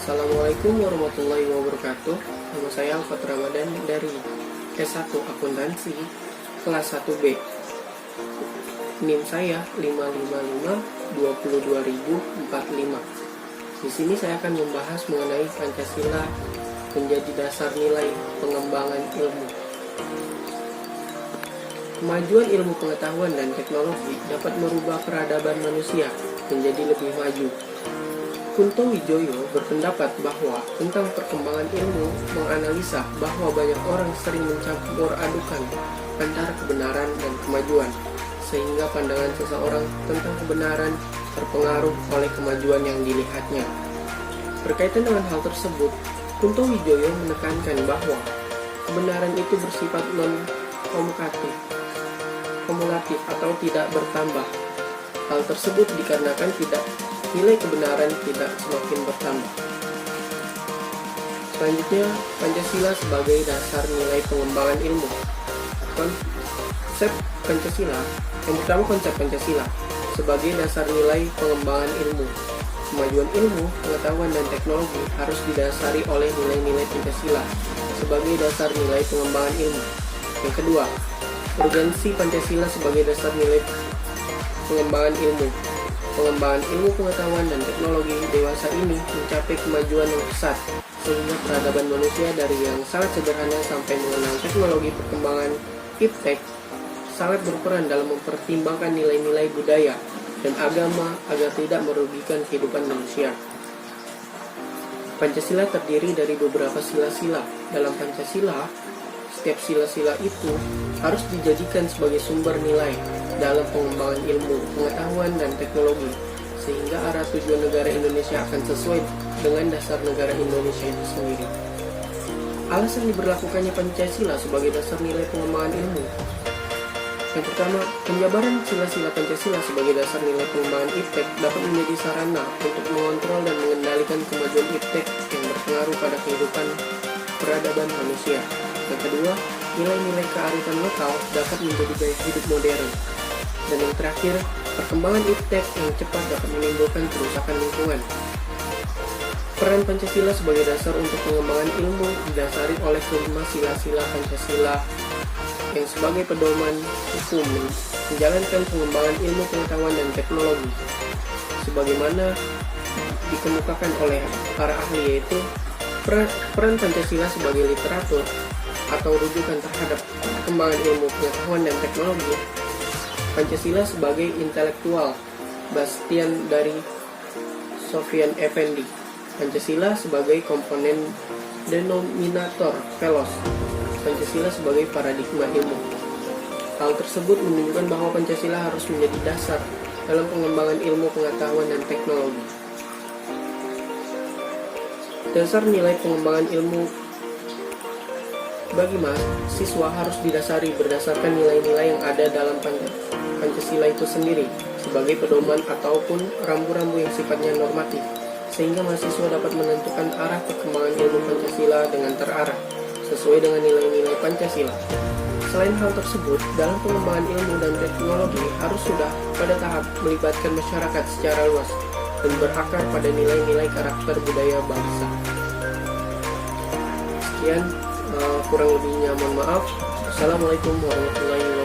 Assalamualaikum warahmatullahi wabarakatuh. Nama saya Alfat Ramadan dari S1 Akuntansi kelas 1B. NIM saya 555-22045. Di sini saya akan membahas mengenai Pancasila menjadi dasar nilai pengembangan ilmu. Kemajuan ilmu pengetahuan dan teknologi dapat merubah peradaban manusia menjadi lebih maju. Kunto Wijoyo berpendapat bahwa tentang perkembangan ilmu menganalisa bahwa banyak orang sering mencampur adukan antara kebenaran dan kemajuan, sehingga pandangan seseorang tentang kebenaran terpengaruh oleh kemajuan yang dilihatnya. Berkaitan dengan hal tersebut, Kunto Wijoyo menekankan bahwa kebenaran itu bersifat non-kumulatif atau tidak bertambah. Hal tersebut dikarenakan nilai kebenaran tidak semakin bertambah. Selanjutnya, Pancasila sebagai dasar nilai pengembangan ilmu. Konsep Pancasila. Yang pertama, konsep Pancasila sebagai dasar nilai pengembangan ilmu. Kemajuan ilmu, pengetahuan, dan teknologi harus didasari oleh nilai-nilai Pancasila sebagai dasar nilai pengembangan ilmu. Yang kedua, urgensi Pancasila sebagai dasar nilai pengembangan ilmu. Pengembangan ilmu pengetahuan dan teknologi dewasa ini mencapai kemajuan yang pesat, sehingga peradaban manusia dari yang sangat sederhana sampai mengenal teknologi perkembangan iptek sangat berperan dalam mempertimbangkan nilai-nilai budaya dan agama agar tidak merugikan kehidupan manusia. Pancasila terdiri dari beberapa sila-sila. Dalam Pancasila, setiap sila-sila itu harus dijadikan sebagai sumber nilai dalam pengembangan ilmu, pengetahuan, dan teknologi, sehingga arah tujuan negara Indonesia akan sesuai dengan dasar negara Indonesia itu sendiri. Alasan diberlakukannya Pancasila sebagai dasar nilai pengembangan ilmu. Yang pertama, penjabaran sila-sila Pancasila sebagai dasar nilai pengembangan iptek dapat menjadi sarana untuk mengontrol dan mengendalikan kemajuan iptek yang berpengaruh pada kehidupan peradaban manusia. Yang kedua, nilai-nilai kearifan lokal dapat menjadi gaya hidup modern. Dan yang terakhir, perkembangan iptek yang cepat dapat menimbulkan kerusakan lingkungan. Peran Pancasila sebagai dasar untuk pengembangan ilmu didasari oleh kelima sila-sila Pancasila yang sebagai pedoman hukum menjalankan pengembangan ilmu pengetahuan dan teknologi. Sebagaimana dikemukakan oleh para ahli, yaitu peran Pancasila sebagai literatur atau rujukan terhadap perkembangan ilmu pengetahuan dan teknologi. Pancasila sebagai intelektual bastian dari Sofyan Effendi. Pancasila sebagai komponen denominator velos. Pancasila sebagai paradigma ilmu. Hal tersebut menunjukkan bahwa Pancasila harus menjadi dasar dalam pengembangan ilmu pengetahuan dan teknologi. Dasar nilai pengembangan ilmu bagi mahasiswa harus didasari berdasarkan nilai-nilai yang ada dalam Pancasila itu sendiri sebagai pedoman ataupun rambu-rambu yang sifatnya normatif, sehingga mahasiswa dapat menentukan arah perkembangan ilmu Pancasila dengan terarah sesuai dengan nilai-nilai Pancasila. Selain hal tersebut, dalam pengembangan ilmu dan teknologi harus sudah pada tahap melibatkan masyarakat secara luas dan berakar pada nilai-nilai karakter budaya bangsa. Sekian, kurang lebihnya mohon maaf. Assalamualaikum warahmatullahi wabarakatuh.